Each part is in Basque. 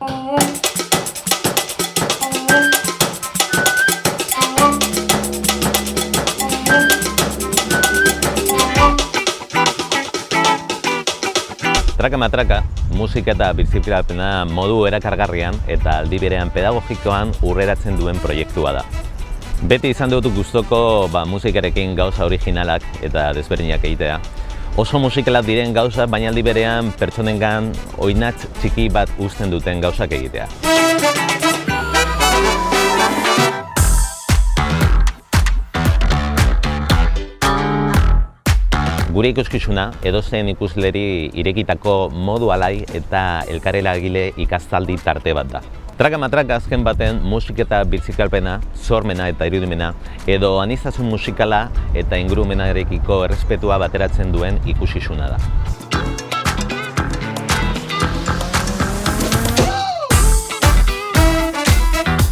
Traka-matraka, musika eta birziklapena modu erakargarrian eta aldi berean pedagogikoan urreratzen duen proiektua da. Beti izan dut gustoko musikarekin gauza originalak eta desberdinak egitea. Oso musikalak diren gauza, baina aldi berean pertsonengan oinatz txiki bat uzten duten gauzak egitea. Gure ikuskizuna edozein ikusleri irekitako modu alai eta elkareragile ikastaldi tarte bat da. Traka-matraka azken baten musika eta birziklapena, sormena eta irudimena, edo aniztasun musikala eta ingurumenarekiko errespetua bateratzen duen ikuskizuna da.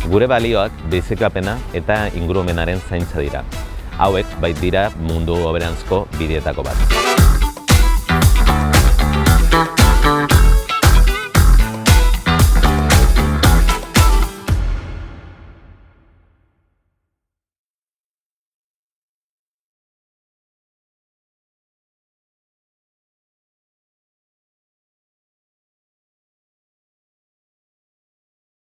Gure balioak birziklapena eta ingurumenaren zaintza dira. Hauek baitira mundu hoberanzko bideetako bat.